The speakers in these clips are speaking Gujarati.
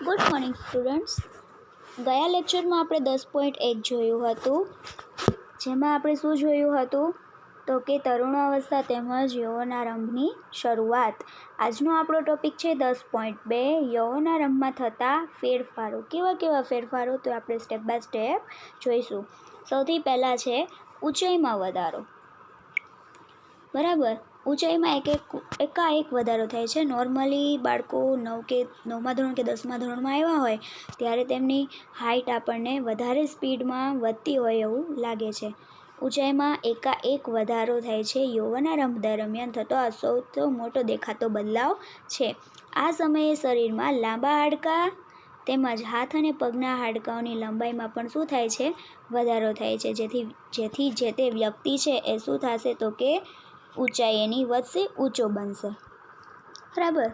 Good morning students. ગયા લેક્ચરમાં આપણે 10.1 જોયું હતું, જેમાં આપણે શું જોયું હતું તો કે તરુણાવસ્થા તેમજ યૌવનારંભની શરૂઆત. આજનો આપણો ટોપિક છે 10.2 યૌવનારંભમાં થતા ફેરફારો. કેવા ફેરફારો તો આપણે સ્ટેપ બાય સ્ટેપ જોઈશું. સૌથી પહેલાં છે ઊંચાઈમાં વધારો. બરાબર, ઊંચાઈમાં એકાએક વધારો થાય છે. નોર્મલી બાળકો 9મા ધોરણ કે 10મા ધોરણમાં આવ્યા હોય ત્યારે તેમની હાઇટ આપણને વધારે સ્પીડમાં વધતી હોય એવું લાગે છે. ઊંચાઈમાં એકાએક વધારો થાય છે. યૌવનારંભ દરમિયાન થતો આ સૌથી મોટો દેખાતો બદલાવ છે. આ સમયે શરીરમાં લાંબા હાડકાં તેમજ હાથ અને પગના હાડકાંઓની લંબાઈમાં પણ શું થાય છે? વધારો થાય છે. જેથી જે તે વ્યક્તિ છે એ શું થશે તો કે ઊંચાઈ એની વધશે, ઊંચો બનશે. બરાબર.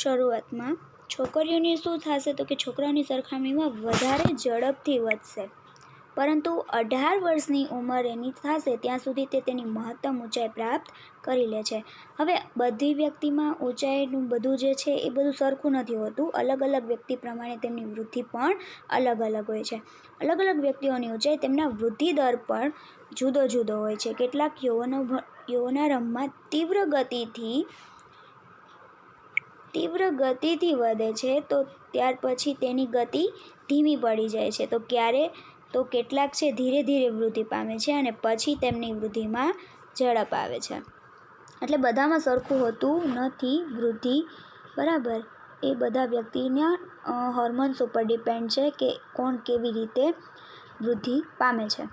શરૂઆતમાં છોકરીઓની શું થશે તો કે છોકરાઓની સરખામણીમાં વધારે ઝડપથી વધશે, પરંતુ 18 વર્ષની ઉંમર એની થશે ત્યાં સુધી તે તેની મહત્તમ ઊંચાઈ પ્રાપ્ત કરી લે છે. હવે બધી વ્યક્તિમાં ઊંચાઈનું બધું જે છે એ બધું સરખું નથી હોતું. અલગ અલગ વ્યક્તિ પ્રમાણે તેમની વૃદ્ધિ પણ અલગ અલગ હોય છે. અલગ અલગ વ્યક્તિઓની ઊંચાઈ તેમના વૃદ્ધિ દર પણ જુદો જુદો હોય છે. કેટલાક યૌવનારંભમાં તીવ્ર ગતિથી વધે છે તો ત્યાર પછી તેની ગતિ ધીમી પડી જાય છે. તો કેટલાક છે ધીરે ધીરે વૃદ્ધિ પામે છે અને પછી તેમની વૃદ્ધિમાં ઝડપ આવે છે. એટલે બધામાં સરખું હોતું નથી વૃદ્ધિ. બરાબર, એ બધા વ્યક્તિના હોર્મોન્સ ઉપર ડિપેન્ડ છે કે કોણ કેવી રીતે વૃદ્ધિ પામે છે.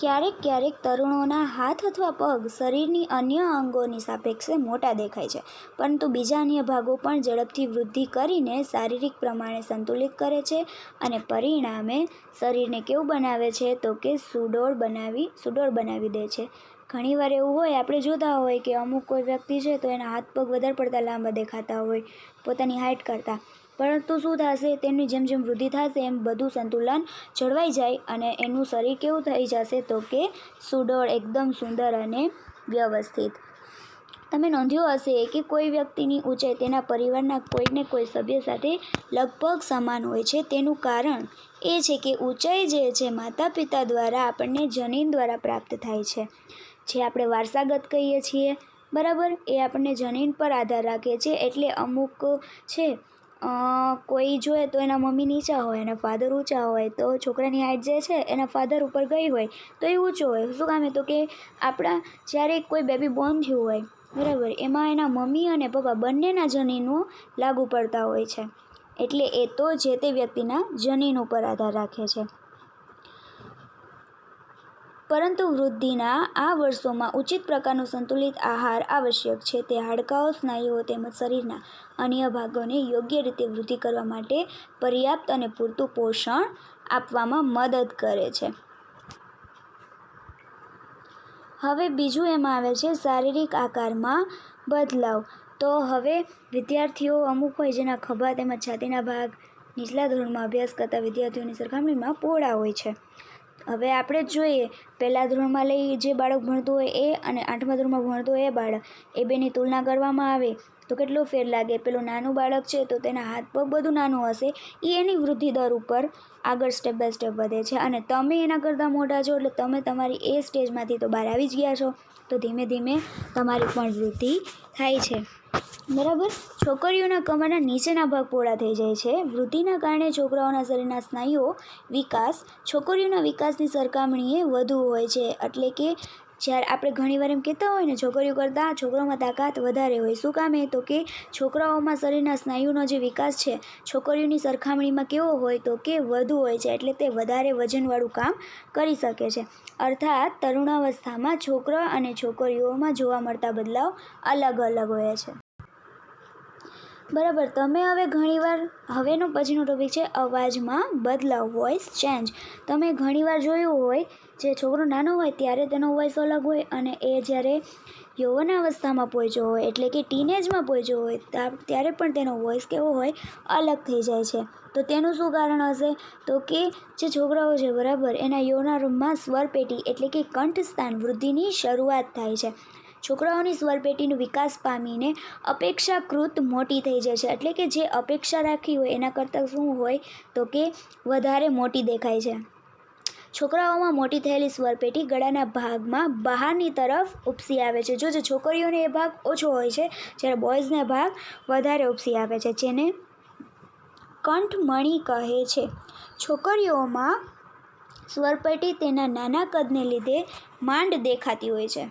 ક્યારેક તરુણોના હાથ અથવા પગ શરીરની અન્ય અંગોની સાપેક્ષે મોટા દેખાય છે, પરંતુ બીજા અન્ય ભાગો પણ ઝડપથી વૃદ્ધિ કરીને શારીરિક પ્રમાણે સંતુલિત કરે છે અને પરિણામે શરીરને કેવું બનાવે છે તો કે સુડોળ બનાવી દે છે. ઘણીવાર એવું હોય, આપણે જોતા હોય કે અમુક કોઈ વ્યક્તિ છે તો એના હાથ પગ વધારે પડતા લાંબા દેખાતા હોય પોતાની હાઇટ કરતાં, પરંતુ શું થશે તેમની જેમ જેમ વૃદ્ધિ થશે એમ બધું સંતુલન જળવાઈ જાય અને એનું શરીર કેવું થઈ જશે તો કે સુડોળ, એકદમ સુંદર અને વ્યવસ્થિત. તમે નોંધ્યું હશે કે કોઈ વ્યક્તિની ઊંચાઈ તેના પરિવારના કોઈને કોઈ સભ્ય સાથે લગભગ સમાન હોય છે. તેનું કારણ એ છે કે ઊંચાઈ જે છે માતા પિતા દ્વારા આપણને જનીન દ્વારા પ્રાપ્ત થાય છે, જે આપણે વારસાગત કહીએ છીએ. બરાબર, એ આપણને જનીન પર આધાર રાખે છે. એટલે અમુક છે કોઈ જોઈએ તો એના મમ્મી નીચા હોય, એના ફાધર ઊંચા હોય, તો છોકરાની હાઇટ જે છે એના ફાધર ઉપર ગઈ હોય તો એ ઊંચો હોય. શું કામે તો કે આપણા જ્યારે કોઈ બેબી બોર્ન થયું હોય, બરાબર, એમાં એના મમ્મી અને પપ્પા બંનેના જનીનો લાગુ પડતા હોય છે. એટલે એ તો જે તે વ્યક્તિના જનીન ઉપર આધાર રાખે છે. પરંતુ વૃદ્ધિના આ વર્ષોમાં ઉચિત પ્રકારનો સંતુલિત આહાર આવશ્યક છે. તે હાડકાં, સ્નાયુઓ તેમજ શરીરના અન્ય ભાગોને યોગ્ય રીતે વૃદ્ધિ કરવા માટે પર્યાપ્ત અને પૂરતું પોષણ આપવામાં મદદ કરે છે. હવે બીજું એમાં આવે છે શારીરિક આકારમાં બદલાવ. તો હવે વિદ્યાર્થીઓ અમુક હોય જેના ખભા તેમજ છાતીના ભાગ નીચલા ધોરણમાં અભ્યાસ કરતા વિદ્યાર્થીઓની સરખામણીમાં પહોળા હોય છે. હવે આપણે જોઈએ, પહેલા ધોરણમાં જે બાળક ભણતું હોય એ અને 8મા ધોરણમાં ભણતું હોય એ બાળક, એ બેની તુલના કરવામાં આવે તો કેટલો ફેર લાગે. પેલું નાનું બાળક છે તો તેના હાથ પગ બધું નાનું હશે, એ એની વૃદ્ધિ દર ઉપર આગળ સ્ટેપ બાય સ્ટેપ વધે છે અને તમે એના કરતાં મોટા છો એટલે તમે તમારી એ સ્ટેજમાંથી તો બહાર આવી જ ગયા છો, તો ધીમે ધીમે તમારી પણ વૃદ્ધિ થાય છે. બરાબર, છોકરીઓના કમરના નીચેના ભાગ પહોળા થઈ જાય છે. વૃદ્ધિના કારણે છોકરાઓના શરીરના સ્નાયુઓ વિકાસ છોકરીઓના વિકાસની સરખામણીએ વધુ હોય છે. એટલે કે જ્યારે આપણે ઘણીવાર એમ કહેતા હોય ને, છોકરીઓ કરતાં છોકરાઓમાં તાકાત વધારે હોય. શું કામે તો કે છોકરાઓમાં શરીરના સ્નાયુનો જે વિકાસ છે છોકરીઓની સરખામણીમાં કેવો હોય તો કે વધુ હોય છે. એટલે તે વધારે વજનવાળું કામ કરી શકે છે. અર્થાત તરુણાવસ્થામાં છોકરા અને છોકરીઓમાં જોવા મળતા બદલાવ અલગ અલગ હોય છે. બરાબર. તમે હવે ઘણીવાર હવેનો પછીનો ટોપિક છે અવાજમાં બદલાવ, વોઇસ ચેન્જ. તમે ઘણીવાર જોયું હોય જે છોકરો નાનો હોય ત્યારે તેનો વોઇસ અલગ હોય અને એ જ્યારે યૌવનાવસ્થામાં પહોંચ્યો હોય એટલે કે ટીનેજમાં પહોંચ્યો હોય ત્યારે પણ તેનો વોઇસ કેવો હોય, અલગ થઈ જાય છે. તો તેનું શું કારણ હશે? તો કે જે છોકરાઓ છે બરાબર એના યૌવનારંભમાં સ્વરપેટી એટલે કે કંઠસ્થાન વૃદ્ધિની શરૂઆત થાય છે. છોકરાઓની સ્વરપેટીનો વિકાસ પામીને અપેક્ષાકૃત મોટી થઈ જાય છે એટલે કે જે અપેક્ષા રાખી હોય એના કરતાં શું હોય તો કે વધારે મોટી દેખાય છે. છોકરાઓમાં મોટી થયેલી સ્વરપેટી ગળાના ભાગમાં બહારની તરફ ઉપસી આવે છે. જો છોકરીઓને એ ભાગ ઓછો હોય છે જ્યારે બોયઝને ભાગ વધારે ઉપસી આવે છે, જેને કંઠમણી કહે છે. છોકરીઓમાં સ્વરપેટી તેના નાના કદને લીધે માંડ દેખાતી હોય છે.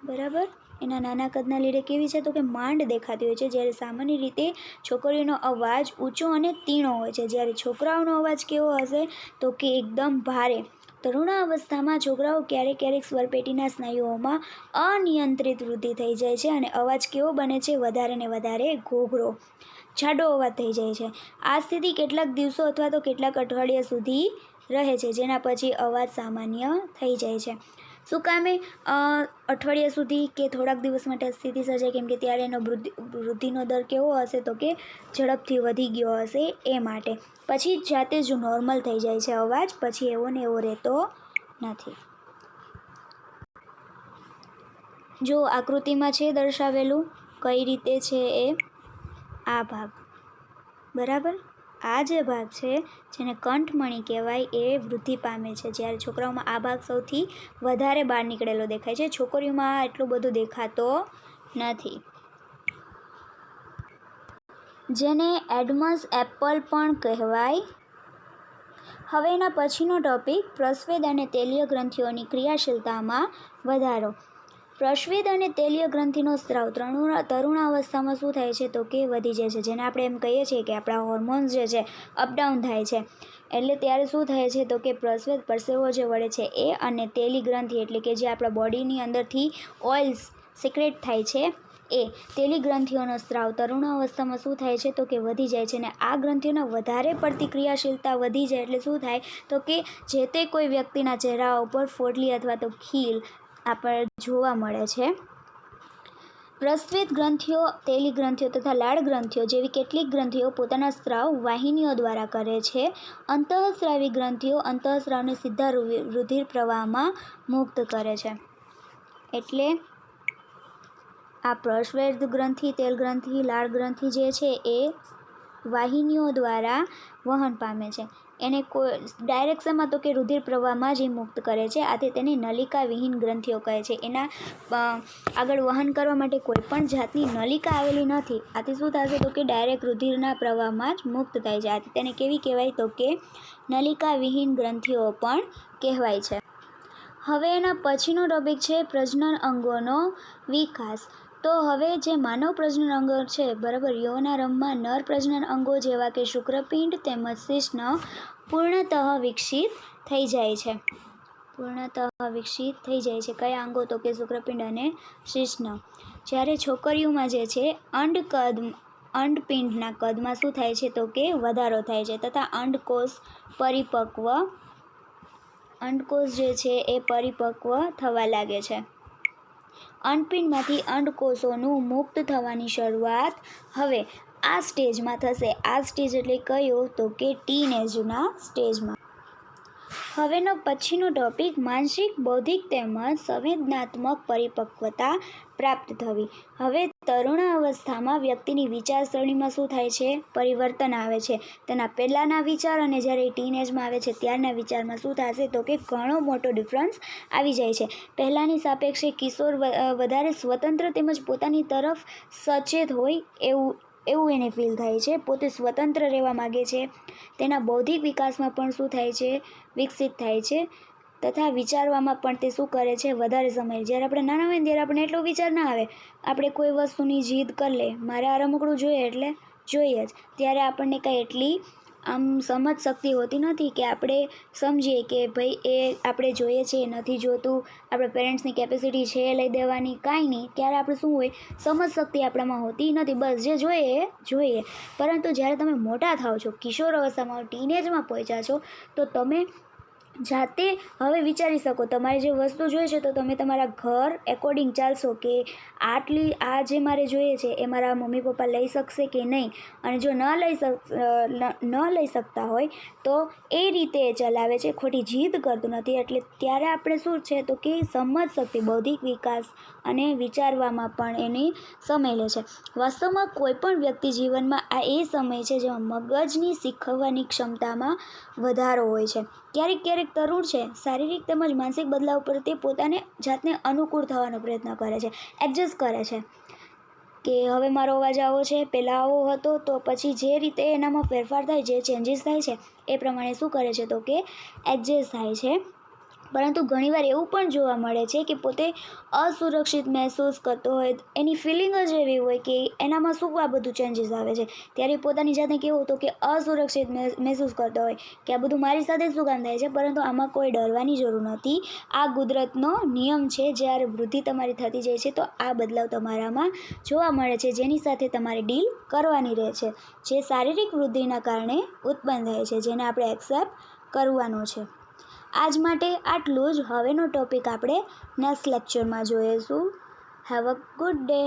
બરાબર, એના નાના કદના લીધે કેવી છે તો કે માંડ દેખાતી હોય છે. જ્યારે સામાન્ય રીતે છોકરીઓનો અવાજ ઊંચો અને તીણો હોય છે, જ્યારે છોકરાઓનો અવાજ કેવો હશે તો કે એકદમ ભારે. તરુણાવસ્થામાં છોકરાઓ ક્યારેક સ્વરપેટીના સ્નાયુઓમાં અનિયંત્રિત વૃદ્ધિ થઈ જાય છે અને અવાજ કેવો બને છે? વધારે ને વધારે ઘોઘરો, જાડો અવાજ થઈ જાય છે. આ સ્થિતિ કેટલાક દિવસો અથવા તો કેટલાક અઠવાડિયા સુધી રહે છે, જેના પછી અવાજ સામાન્ય થઈ જાય છે. શું કામે અઠવાડિયા સુધી કે થોડાક દિવસ માટે સ્થિતિ સર્જાય? કેમ કે ત્યારે એનો વૃદ્ધિનો દર કેવો હશે તો કે ઝડપથી વધી ગયો હશે એ માટે. પછી જાતે જ નોર્મલ થઈ જાય છે અવાજ, પછી એવો ને એવો રહેતો નથી. જો આકૃતિમાં છે દર્શાવેલું કઈ રીતે છે એ આ ભાગ બરાબર. આ જે ભાગ છે જેને કંઠમણી કહેવાય એ વૃદ્ધિ પામે છે. જ્યારે છોકરાઓમાં આ ભાગ સૌથી વધારે બહાર નીકળેલો દેખાય છે, છોકરીઓમાં એટલો બધો દેખાતો નથી. જેને એડમ્સ એપલ પણ કહેવાય. હવે એના પછીનો ટોપિક પ્રસ્વેદ અને તેલીય ગ્રંથિઓની ક્રિયાશીલતામાં વધારો. પ્રસ્વેદ અને તેલીય ગ્રંથિનો સ્ત્રાવ તરુણાવસ્થામાં શું થાય છે તો કે વધી જાય છે. જેને આપણે એમ કહીએ છીએ કે આપણા હોર્મોન્સ જે છે અપડાઉન થાય છે. એટલે ત્યારે શું થાય છે તો કે પ્રસ્વેદ પરસેવો જે વળે છે એ અને તેલી ગ્રંથિ એટલે કે જે આપણા બોડીની અંદરથી ઓઇલ્સ સિક્રેટ થાય છે એ તેલી ગ્રંથિઓનો સ્ત્રાવ તરુણાવસ્થામાં શું થાય છે તો કે વધી જાય છે. અને આ ગ્રંથિઓના વધારે પડતી ક્રિયાશીલતા વધી જાય એટલે શું થાય તો કે જે તે કોઈ વ્યક્તિના ચહેરા ઉપર ફોડલી અથવા તો ખીલ આપણે જોવા મળે છે. પ્રસ્વેદ ગ્રંથિઓ, તેલી ગ્રંથિઓ તથા લાળ ગ્રંથિઓ જેવી કેટલીક ગ્રંથિઓ પોતાના સ્ત્રાવ વાહિનીઓ દ્વારા કરે છે. અંતઃસ્રાવી ગ્રંથિઓ અંતઃસ્રાવને સીધા રુધિર પ્રવાહમાં મુક્ત કરે છે. એટલે આ પ્રસ્વેદ ગ્રંથિ, તેલ ગ્રંથિ, લાળ ગ્રંથિ જે છે એ વાહિનીઓ દ્વારા વહન પામે છે. એને કોઈ ડાયરેક્શનમાં તો કે રુધિર પ્રવાહમાં જ મુક્ત કરે છે. આથી તેને નલિકા વિહીન ગ્રંથિઓ કહે છે. એના આગળ વહન કરવા માટે કોઈ પણ જાતની નલિકા આવેલી નથી. આથી શું થશે તો કે ડાયરેક્ટ રુધિરના પ્રવાહમાં જ મુક્ત થાય છે. આથી તેને કેવી કહેવાય તો કે નલિકા વિહીન ગ્રંથિઓ પણ કહેવાય છે. હવે એના પછીનો ટોપિક છે પ્રજનન અંગોનો વિકાસ. તો હવે જે માનવ પ્રજનન અંગો છે બરાબર, યૌવનારંભમાં નર પ્રજનન અંગો જેવા કે શુક્રપિંડ તેમજ શિશ્ન પૂર્ણતઃ વિકસિત થઈ જાય છે. કયા અંગો તો કે શુક્રપિંડ અને શિશ્ન. જ્યારે છોકરીઓમાં જે છે અંડપિંડના કદમાં શું થાય છે તો કે વધારો થાય છે તથા અંડકોષ જે છે એ પરિપક્વ થવા લાગે છે. અંડપિંડમાંથી અંડકોષોનું મુક્ત થવાની શરૂઆત હવે આ સ્ટેજમાં થશે. આ સ્ટેજ એટલે કયો તો કે ટીનેજના સ્ટેજમાં. હવેનો પછીનો ટોપિક માનસિક, બૌદ્ધિક તેમજ સંવેદનાત્મક પરિપક્વતા પ્રાપ્ત થવી. હવે તરુણાવસ્થામાં વ્યક્તિની વિચારસરણીમાં શું થાય છે? પરિવર્તન આવે છે. તેના પહેલાંના વિચાર અને જ્યારે ટીનેજમાં આવે છે ત્યારના વિચારમાં શું થશે તો કે ઘણો મોટો ડિફરન્સ આવી જાય છે. પહેલાંની સાપેક્ષે કિશોર વધારે સ્વતંત્ર તેમજ પોતાની તરફ સચેત હોય એવું એને ફીલ થાય છે. પોતે સ્વતંત્ર રહેવા માગે છે. તેના બૌદ્ધિક વિકાસમાં પણ શું થાય છે? વિકસિત થાય છે તથા વિચારવામાં પણ તે શું કરે છે? વધારે સમય. જ્યારે આપણે નાના હોય ને ત્યારે આપણે એટલો વિચાર ના આવે. આપણે કોઈ વસ્તુની જીદ કરી લે, મારે આ રમકડું જોઈએ એટલે જોઈએ જ, ત્યારે આપણને કાંઈ એટલી આમ સમજ શક્તિ હોતી નથી કે આપણે સમજીએ કે ભાઈ એ આપણે જોઈએ છે એ નથી જોતું, આપણા પેરેન્ટ્સની કેપેસિટી છે એ લઈ દેવાની, કાંઈ નહીં. ત્યારે આપણે શું હોય, સમજ શક્તિ આપણામાં હોતી નથી, બસ જે જોઈએ એ જોઈએ. પરંતુ જ્યારે તમે મોટા થાઓ છો, કિશોર અવસ્થામાં, ટીનેજમાં પહોંચ્યા છો, તો તમે જાતે હવે વિચારી શકો. તમારે જે વસ્તુ જોઈએ છે તો તમે તમારા ઘર એકોર્ડિંગ ચાલશો કે આ જે મારે જોઈએ છે એ મારા મમ્મી પપ્પા લઈ શકશે કે નહીં. અને જો ન લઈ શકતા હોય તો એ રીતે એ ચલાવે છે, ખોટી જીદ કરતું નથી. એટલે ત્યારે આપણે શું છે તો કે સમજ શક્તિ, બૌદ્ધિક વિકાસ અને વિચારવામાં પણ એની સમય લે છે. વાસ્તવમાં કોઈ પણ વ્યક્તિ જીવનમાં આ એ સમય છે જેમાં મગજની શીખવવાની ક્ષમતામાં વધારો હોય છે. ક્યારેક તરુણ છે શારીરિક તેમજ માનસિક બદલાવ પર તે પોતાને જાતને અનુકૂળ થવાનો પ્રયત્ન કરે છે, એડજસ્ટ કરે છે કે હવે મારો અવાજ આવો છે, પહેલાં આવો હતો, તો પછી જે રીતે એનામાં ફેરફાર થાય, જે ચેન્જીસ થાય છે એ પ્રમાણે શું કરે છે તો કે એડજસ્ટ થાય છે. પરંતુ ઘણીવાર એવું પણ જોવા મળે છે કે પોતે અસુરક્ષિત મહેસૂસ કરતો હોય, એની ફિલિંગ જ એવી હોય કે એનામાં શું આ બધું ચેન્જીસ આવે છે. ત્યારે પોતાની જાતને કેવું હતું કે અસુરક્ષિત મહેસૂસ કરતો હોય કે આ બધું મારી સાથે શું કામ થાય છે. પરંતુ આમાં કોઈ ડરવાની જરૂર નથી. આ કુદરતનો નિયમ છે. જ્યારે વૃદ્ધિ તમારી થતી જાય છે તો આ બદલાવ તમારામાં જોવા મળે છે, જેની સાથે તમારે ડીલ કરવાની રહે છે, જે શારીરિક વૃદ્ધિના કારણે ઉત્પન્ન થાય છે, જેને આપણે એક્સેપ્ટ કરવાનો છે. આજ માટે આટલું જ. હવેનો ટૉપિક આપણે નેક્સ્ટ લેક્ચરમાં જોઈશું. Have a good day.